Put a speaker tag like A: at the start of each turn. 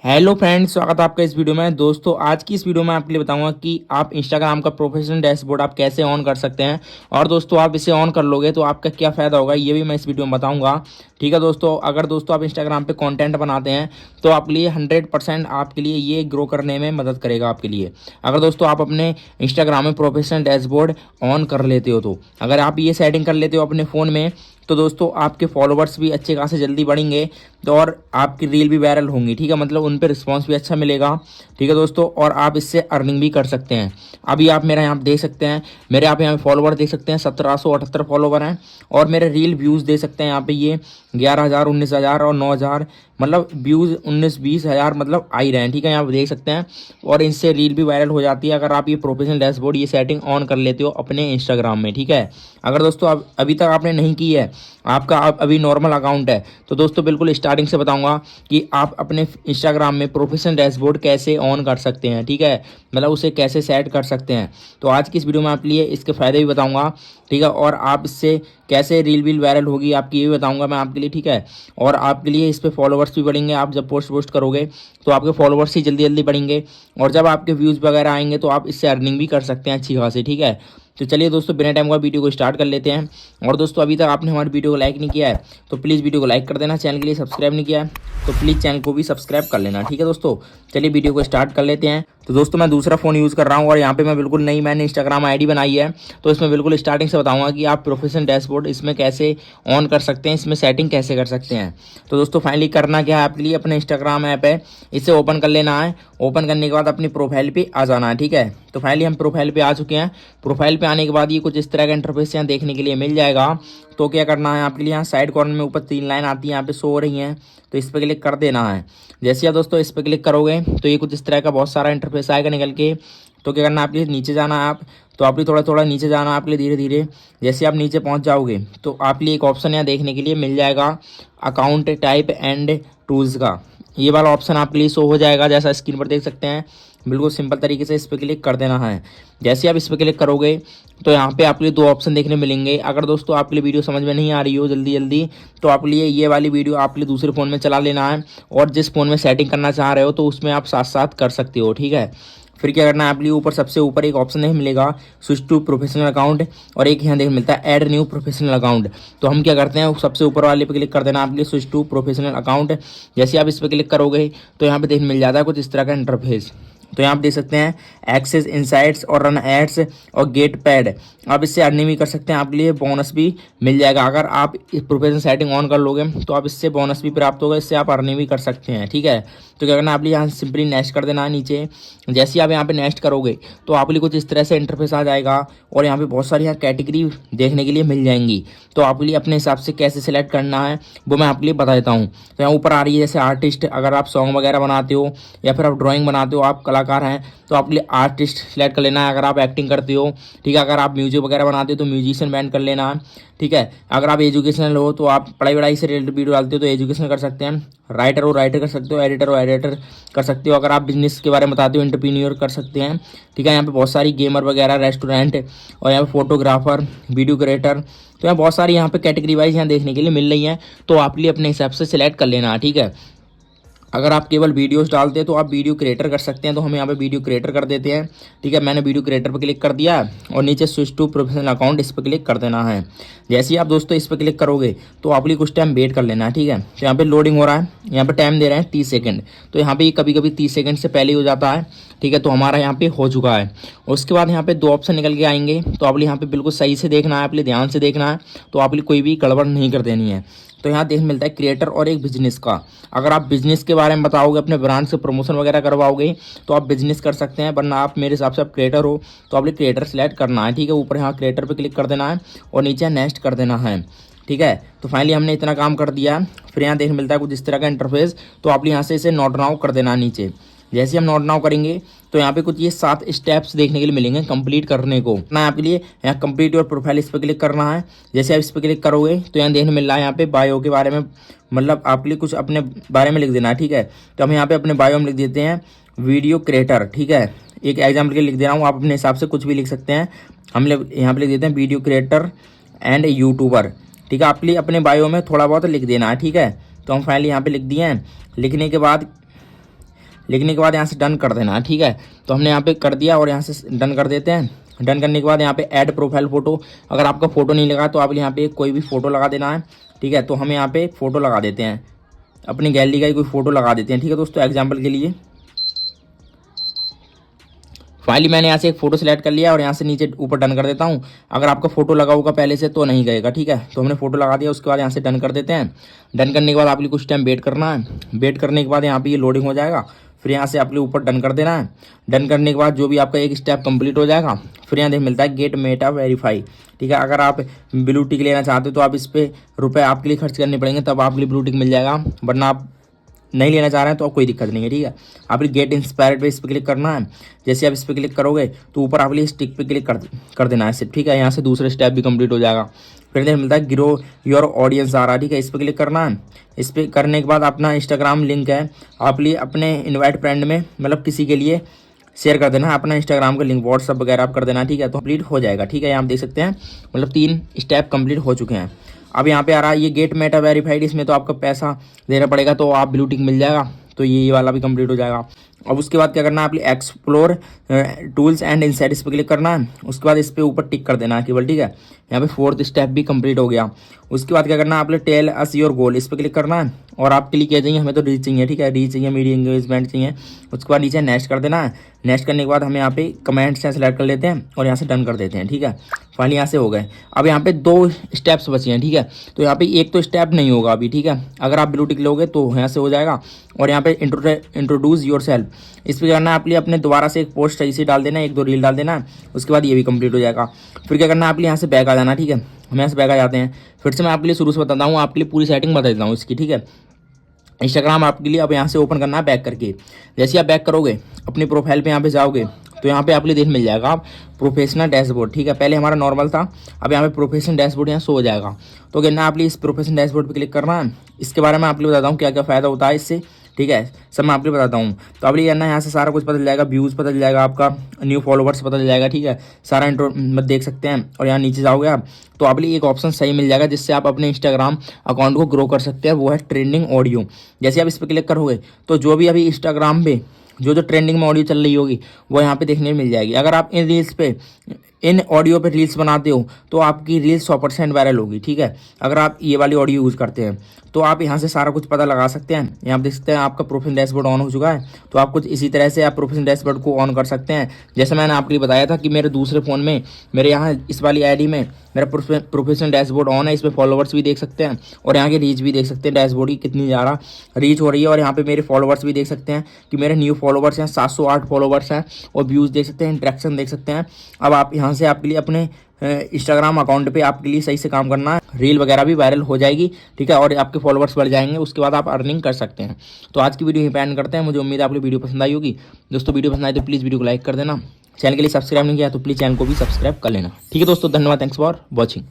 A: Hello friends, स्वागत है आपका इस वीडियो में। दोस्तों, आज की इस वीडियो में आपके लिए बताऊंगा कि आप इंस्टाग्राम का प्रोफेशनल डैशबोर्ड आप कैसे ऑन कर सकते हैं। और दोस्तों, आप इसे ऑन कर लोगे तो आपका क्या फ़ायदा होगा ये भी मैं इस वीडियो में बताऊंगा। ठीक है दोस्तों, अगर दोस्तों आप इंस्टाग्राम पे कंटेंट बनाते हैं तो आपके लिए 100% आपके लिए ये ग्रो करने में मदद करेगा आपके लिए। अगर दोस्तों आप अपने इंस्टाग्राम में प्रोफेशनल डैशबोर्ड ऑन कर लेते हो, तो अगर आप ये सेटिंग कर लेते हो अपने फ़ोन में, तो दोस्तों आपके फॉलोवर्स भी अच्छे खासे जल्दी बढ़ेंगे तो और आपकी रील भी वायरल होंगी। ठीक है, मतलब उन पर रिस्पॉन्स भी अच्छा मिलेगा। ठीक है दोस्तों, और आप इससे अर्निंग भी कर सकते हैं। अभी आप मेरा यहाँ पे देख सकते हैं, मेरे आप यहाँ फॉलोवर देख सकते हैं 1778 फॉलोवर हैं। और मेरे रील व्यूज़ देख सकते हैं यहाँ पे, ये 11,000, 19,000 और 9,000, मतलब व्यूज़ 19-20 हज़ार मतलब आ ही रहे हैं। ठीक है, यहाँ पे देख सकते हैं। और इनसे रील भी वायरल हो जाती है अगर आप ये प्रोफेशनल डैशबोर्ड ये सेटिंग ऑन कर लेते हो अपने इंस्टाग्राम में। ठीक है, अगर दोस्तों अब अभी तक आपने नहीं की है, आपका अभी नॉर्मल अकाउंट है, तो दोस्तों बिल्कुल स्टार्टिंग से बताऊंगा कि आप अपने इंस्टाग्राम में प्रोफेशनल डैशबोर्ड कैसे ऑन कर सकते हैं। ठीक है, मतलब उसे कैसे सेट कर सकते हैं। तो आज की इस वीडियो में आपके लिए इसके फ़ायदे भी बताऊंगा। ठीक है, और आप इससे कैसे रील वील वायरल होगी आपकी ये भी बताऊंगा मैं आपके लिए। ठीक है, और आपके लिए इस पर फॉलोवर्स भी बढ़ेंगे। आप जब पोस्ट करोगे तो आपके फॉलोवर्स ही जल्दी जल्दी बढ़ेंगे। और जब आपके व्यूज़ वगैरह आएंगे तो आप इससे अर्निंग भी कर सकते हैं अच्छी खासी। ठीक है, तो चलिए दोस्तों बिना टाइम का वीडियो को स्टार्ट कर लेते हैं। और दोस्तों अभी तक आपने हमारी वीडियो को लाइक नहीं किया है तो प्लीज़ वीडियो को लाइक कर देना। चैनल के लिए सब्सक्राइब नहीं किया है तो प्लीज़ चैनल को भी सब्सक्राइब कर लेना। ठीक है दोस्तों, चलिए वीडियो को स्टार्ट कर लेते हैं। तो दोस्तों मैं दूसरा फ़ोन यूज़ कर रहा हूँ और यहाँ पे मैं बिल्कुल नई मैंने इंस्टाग्राम आईडी बनाई है। तो इसमें बिल्कुल स्टार्टिंग से बताऊंगा कि आप प्रोफेशनल डैशबोर्ड इसमें कैसे ऑन कर सकते हैं, इसमें सेटिंग कैसे कर सकते हैं। तो दोस्तों फाइनली करना क्या है आपके लिए, अपने इंस्टाग्राम ऐप है इसे ओपन कर लेना है। ओपन करने के बाद अपनी प्रोफाइल पे आ जाना है। ठीक है, तो फाइनली हम प्रोफाइल पे आ चुके हैं। प्रोफाइल पे आने के बाद ये कुछ इस तरह का इंटरफेस यहाँ देखने के लिए मिल जाएगा। तो क्या करना है आपके लिए, यहाँ साइड कॉर्नर में ऊपर 3 लाइन आती है, यहाँ पे शो हो रही हैं, तो इस पर क्लिक कर देना है। जैसे आप दोस्तों इस पर क्लिक करोगे तो ये कुछ इस तरह का बहुत सारा इंटरफेस आएगा निकल के। तो क्या करना है आपके लिए, नीचे जाना है आप। तो आपके थोड़ा थोड़ा नीचे जाना है आपके लिए धीरे धीरे। जैसे आप नीचे पहुंच जाओगे तो आपके लिए एक ऑप्शन यहाँ देखने के लिए मिल जाएगा अकाउंट टाइप एंड टूल्स का। ये वाला ऑप्शन आपके लिए शो हो जाएगा, जैसा स्क्रीन पर देख सकते हैं। बिल्कुल सिंपल तरीके से इस पर क्लिक कर देना है। जैसे आप इस पर क्लिक करोगे तो यहाँ पे आपके लिए 2 ऑप्शन देखने मिलेंगे। अगर दोस्तों आपके लिए वीडियो समझ में नहीं आ रही हो जल्दी जल्दी, तो आपके लिए ये वाली वीडियो आपके लिए दूसरे फ़ोन में चला लेना है। और जिस फ़ोन में सेटिंग करना चाह रहे हो तो उसमें आप साथ साथ कर सकते हो। ठीक है, फिर क्या करना है आपके लिए, ऊपर सबसे ऊपर एक ऑप्शन नहीं मिलेगा स्विच टू प्रोफेशनल अकाउंट, और एक यहाँ देख मिलता है ऐड न्यू प्रोफेशनल अकाउंट। तो हम क्या करते हैं, सबसे ऊपर वाले पे क्लिक कर देना आपके लिए स्विच टू प्रोफेशनल अकाउंट। जैसे आप इस पर क्लिक करोगे तो यहाँ पे देख मिल जाता है कुछ इस तरह का इंटरफेस। तो यहाँ आप देख सकते हैं एक्सेस इनसाइट्स और रन एड्स और गेट पैड। आप इससे अर्निंग भी कर सकते हैं, आपके लिए बोनस भी मिल जाएगा। अगर आप इस प्रोफेशनल सेटिंग ऑन कर लोगे तो आप इससे बोनस भी प्राप्त होगा, इससे आप अर्निंग भी कर सकते हैं। ठीक है, तो क्या करना है आप यहाँ सिंपली नेक्स्ट कर देना है नीचे। जैसे आप यहाँ पे नेक्स्ट करोगे तो आप लिए कुछ इस तरह से इंटरफेस आ जाएगा। और यहाँ पे बहुत सारी यहाँ कैटेगरी देखने के लिए मिल जाएंगी। तो आपके लिए अपने हिसाब से कैसे सिलेक्ट करना है वो मैं आपके लिए बता देता हूँ। तो यहाँ ऊपर आ रही है जैसे आर्टिस्ट, अगर आप सॉन्ग वगैरह बनाते हो या फिर आप ड्राइंग बनाते हो, आप कलाकार हैं, तो आपके लिए आर्टिस्ट सेलेक्ट कर लेना है। अगर आप एक्टिंग करते हो, ठीक है, अगर आप म्यूजिक वगैरह बनाते हो तो म्यूजिशियन बैंड कर लेना है। ठीक है, अगर आप एजुकेशनल हो तो आप पढ़ाई वढ़ाई से रिलेटेड वीडियो डालते हो तो एजुकेशनल कर सकते हैं। राइटर हो राइटर कर सकते हो, एडिटर हो एडिटर कर सकते हो। अगर आप बिजनेस के बारे में बताते हो एंटरप्रेन्योर कर सकते हैं। ठीक है, यहाँ पे बहुत सारी गेमर वगैरह, रेस्टोरेंट, और यहाँ पे फोटोग्राफर, वीडियो क्रिएटर, तो यहाँ बहुत सारी यहाँ पे कैटेगरी वाइज यहाँ देखने के लिए मिल रही हैं। तो आप लिए अपने हिसाब से सिलेक्ट कर लेना है। ठीक है, अगर आप केवल वीडियोस डालते हैं तो आप वीडियो क्रिएटर कर सकते हैं। तो हम यहाँ पे वीडियो क्रिएटर कर देते हैं। ठीक है, मैंने वीडियो क्रिएटर पर क्लिक कर दिया और नीचे स्विच टू प्रोफेशनल अकाउंट इस पर क्लिक कर देना है। जैसे ही आप दोस्तों इस पर क्लिक करोगे तो आप लिए कुछ टाइम वेट कर लेना है। ठीक है, तो यहाँ पे लोडिंग हो रहा है, यहाँ पे टाइम दे रहे हैं 30 सेकंड। तो यहाँ पे कभी कभी 30 सेकंड से पहले ही हो जाता है। ठीक है, तो हमारा यहाँ पे हो चुका है। उसके बाद यहाँ पे 2 ऑप्शन निकल के आएंगे। तो आप यहाँ पे बिल्कुल सही से देखना है, आप लिए ध्यान से देखना है। तो आप लिए कोई भी गड़बड़ नहीं कर देनी है। तो यहाँ देख मिलता है क्रिएटर और एक बिजनेस का। अगर आप बिजनेस के बारे में बताओगे, अपने ब्रांड से प्रमोशन वगैरह करवाओगे तो आप बिजनेस कर सकते हैं, वरना आप मेरे हिसाब से आप क्रिएटर हो तो आप क्रिएटर सेलेक्ट करना है। ठीक है, ऊपर यहाँ क्रिएटर पे क्लिक कर देना है और नीचे नेक्स्ट कर देना है। ठीक है, तो फाइनली हमने इतना काम कर दिया। फिर यहाँ देख मिलता है कुछ इस तरह का इंटरफेस। तो आप यहाँ से इसे नोट नाउ कर देना है नीचे। जैसे हम नोट नाउ करेंगे तो यहाँ पे कुछ ये 7 स्टेप्स देखने के लिए मिलेंगे कंप्लीट करने को ना। आपके लिए यहाँ कंप्लीट योर प्रोफाइल इस पर क्लिक करना है। जैसे आप इस पर क्लिक करोगे तो यहाँ देखने मिल रहा है यहाँ पे बायो के बारे में, मतलब आपके लिए कुछ अपने बारे में लिख देना है। ठीक है, तो हम यहाँ पे अपने बायो में लिख देते हैं वीडियो क्रिएटर। ठीक है, एक एग्जाम्पल के लिख दे रहा हूँ, आप अपने हिसाब से कुछ भी लिख सकते हैं। हम यहाँ पे लिख देते हैं वीडियो क्रिएटर एंड यूट्यूबर। ठीक है, आपके लिए अपने बायो में थोड़ा बहुत लिख देना है। ठीक है, तो हम फाइनली यहाँ पे लिख दिए हैं। लिखने के बाद लिखने के बाद यहाँ से डन कर देना है। ठीक है, तो हमने यहाँ पे कर दिया और यहाँ से डन कर देते हैं। डन करने के बाद यहाँ पे ऐड प्रोफाइल फ़ोटो, अगर आपका फ़ोटो नहीं लगा तो आप यहाँ पे कोई भी फ़ोटो लगा देना है। ठीक है, तो हमें यहाँ पे फ़ोटो लगा देते हैं, अपनी गैलरी का ही कोई फ़ोटो लगा देते हैं। ठीक है दोस्तों, एग्जाम्पल के लिए फाइनली मैंने यहाँ से एक फ़ोटो सेलेक्ट कर लिया और यहाँ से नीचे ऊपर डन कर देता हूँ। अगर आपका फ़ोटो लगा होगा पहले से तो नहीं गएगा। ठीक है, तो हमने फ़ोटो लगा दिया, उसके बाद यहाँ से डन कर देते हैं। डन करने के बाद आपको कुछ टाइम वेट करना है। वेट करने के बाद यहाँ पे ये लोडिंग हो जाएगा, फिर यहाँ से आपके ऊपर डन कर देना है। डन करने के बाद जो भी आपका एक स्टेप कंप्लीट हो जाएगा, फिर यहाँ देख मिलता है गेट मेटा वेरीफाई। ठीक है, अगर आप ब्लू टिक लेना चाहते हो तो आप इस पर रुपये आपके लिए खर्च करने पड़ेंगे, तब आपके लिए ब्लू टिक मिल जाएगा, वरना आप नहीं लेना चाह रहे हैं तो कोई दिक्कत नहीं है। ठीक है, आप गेट इंस्पायर्ड पे इस पर क्लिक करना है। जैसे आप इस पर क्लिक करोगे तो ऊपर आप इस टिक पे क्लिक कर देना है सिर्फ। ठीक है, यहाँ से दूसरे स्टेप भी कंप्लीट हो जाएगा। फिर देख मिलता है ग्रो योर ऑडियंस आ रहा है। ठीक है, इस पर क्लिक करना है। इस पर करने के बाद अपना इंस्टाग्राम लिंक है आप लिए अपने इन्वाइट फ्रेंड में, मतलब किसी के लिए शेयर कर देना है अपना इंस्टाग्राम का लिंक, व्हाट्सअप वगैरह आप कर देना। ठीक है, तो कंप्लीट हो जाएगा। ठीक है, यहाँ आप देख सकते हैं मतलब 3 स्टेप कंप्लीट हो चुके हैं। अब यहाँ पे आ रहा है ये गेट मेटा वेरीफाइड, इसमें तो आपका पैसा देना पड़ेगा, तो आप ब्लू टिक मिल जाएगा, तो ये वाला भी कंप्लीट हो जाएगा। अब उसके बाद क्या करना है, आप एक्सप्लोर टूल्स एंड इनसाइट इस पर क्लिक करना है। उसके बाद इस पर ऊपर टिक कर देना है केवल। ठीक है, यहाँ पे 4th स्टेप भी कंप्लीट हो गया। उसके बाद क्या करना है, आपने टेल अस योर गोल इस पर क्लिक करना है और आप क्लिक किया चाहिए, हमें तो रीच चाहिए। ठीक है, रीच चाहिए, मीडिया एंगेजमेंट चाहिए। उसके बाद नीचे नेक्स्ट कर देना है। नेक्स्ट करने के बाद हमें यहाँ पे कमेंट्स से सेलेक्ट कर लेते हैं और यहाँ से डन कर देते हैं। ठीक है, फाइनली यहाँ से हो गए। अब यहाँ पे 2 स्टेप्स बचे हैं। ठीक है, तो यहाँ पे एक तो स्टेप नहीं होगा अभी। ठीक है, अगर आप ब्लू टिक लोगे तो यहाँ से हो जाएगा। और यहाँ पे इंट्रोड्यूस योर सेल्फ इस पर करना है, आप लिए अपने दोबारा से एक पोस्ट ऐसे डाल देना है, 1-2 रील डाल देना है। उसके बाद ये भी कंप्लीट हो जाएगा। फिर क्या करना है, आप लिए यहाँ से बैक आ जाना। ठीक है, हम यहाँ से बैक आ जाते हैं। फिर से मैं आपके लिए शुरू से बताता हूँ, आपके लिए पूरी सेटिंग बता देता हूँ इसकी। ठीक है, इंस्टाग्राम आपके लिए अब यहाँ से ओपन करना है बैक करके। जैसे आप बैक करोगे अपनी प्रोफाइल पे यहाँ पे जाओगे तो यहाँ पे आपके लिए देख मिल जाएगा आप प्रोफेशनल डैशबोर्ड। ठीक है, पहले हमारा नॉर्मल था, अब यहाँ पे प्रोफेशनल डैशबोर्ड यहाँ शो हो जाएगा। तो कहना आप इस प्रोफेशनल डैशबोर्ड पे क्लिक करना है। इसके बारे में आपको बताता हूँ क्या क्या फ़ायदा होता है इससे। ठीक है, सब मैं आपको बताता हूँ। तो आप ये करना है, यहाँ से सारा कुछ पता चल जाएगा, व्यूज़ पता चल जाएगा, आपका न्यू फॉलोवर्स पता चल जाएगा। ठीक है, सारा इंट्रो मत देख सकते हैं। और यहाँ नीचे जाओगे आप तो आप लिए एक ऑप्शन सही मिल जाएगा जिससे आप अपने इंस्टाग्राम अकाउंट को ग्रो कर सकते हैं, वो है ट्रेंडिंग ऑडियो। जैसे आप इस पर क्लिक करोगे तो जो भी अभी इंस्टाग्राम पे जो ट्रेंडिंग में ऑडियो चल रही होगी वो यहाँ पे देखने मिल जाएगी। अगर आप इन रील्स पे इन ऑडियो पे रील्स बनाते हो तो आपकी रील्स 100% वायरल होगी। ठीक है, अगर आप ये वाली ऑडियो यूज़ करते हैं तो आप यहाँ से सारा कुछ पता लगा सकते हैं। यहाँ आप देख सकते हैं आपका प्रोफेशनल डैशबोर्ड ऑन हो चुका है, तो आप कुछ इसी तरह से आप प्रोफेशनल डैशबोर्ड को ऑन कर सकते हैं। जैसे मैंने आपको बताया था कि मेरे दूसरे फ़ोन में मेरे यहाँ इस वाली आईडी में मेरा प्रोफेशनल डैशबोर्ड ऑन है, इसमें फॉलोवर्स भी देख सकते हैं और यहाँ की रीच भी देख सकते हैं, डैशबोर्ड की कितनी ज़्यादा रीच हो रही है। और यहाँ पे मेरे फॉलोवर्स भी देख सकते हैं कि मेरे न्यू फॉलोवर्स हैं, 708 फॉलोवर्स हैं, और व्यूज़ देख सकते हैं, इंटरेक्शन देख सकते हैं। अब आप यहाँ से आपके लिए अपने इंस्टाग्राम अकाउंट पे आपके लिए सही से काम करना है, रील वगैरह भी वायरल हो जाएगी। ठीक है, और आपके फॉलोवर्स बढ़ जाएंगे, उसके बाद आप अर्निंग कर सकते हैं। तो आज की वीडियो यहीं पे एंड करते हैं। मुझे उम्मीद है आपको वीडियो पसंद आई होगी। दोस्तों वीडियो पसंद आई तो प्लीज़ वीडियो को लाइक कर देना, चैनल के लिए सब्सक्राइब नहीं किया तो प्लीज़ चैनल को भी सब्सक्राइब कर लेना। ठीक है दोस्तों, धन्यवाद, थैंक्स फॉर वॉचिंग।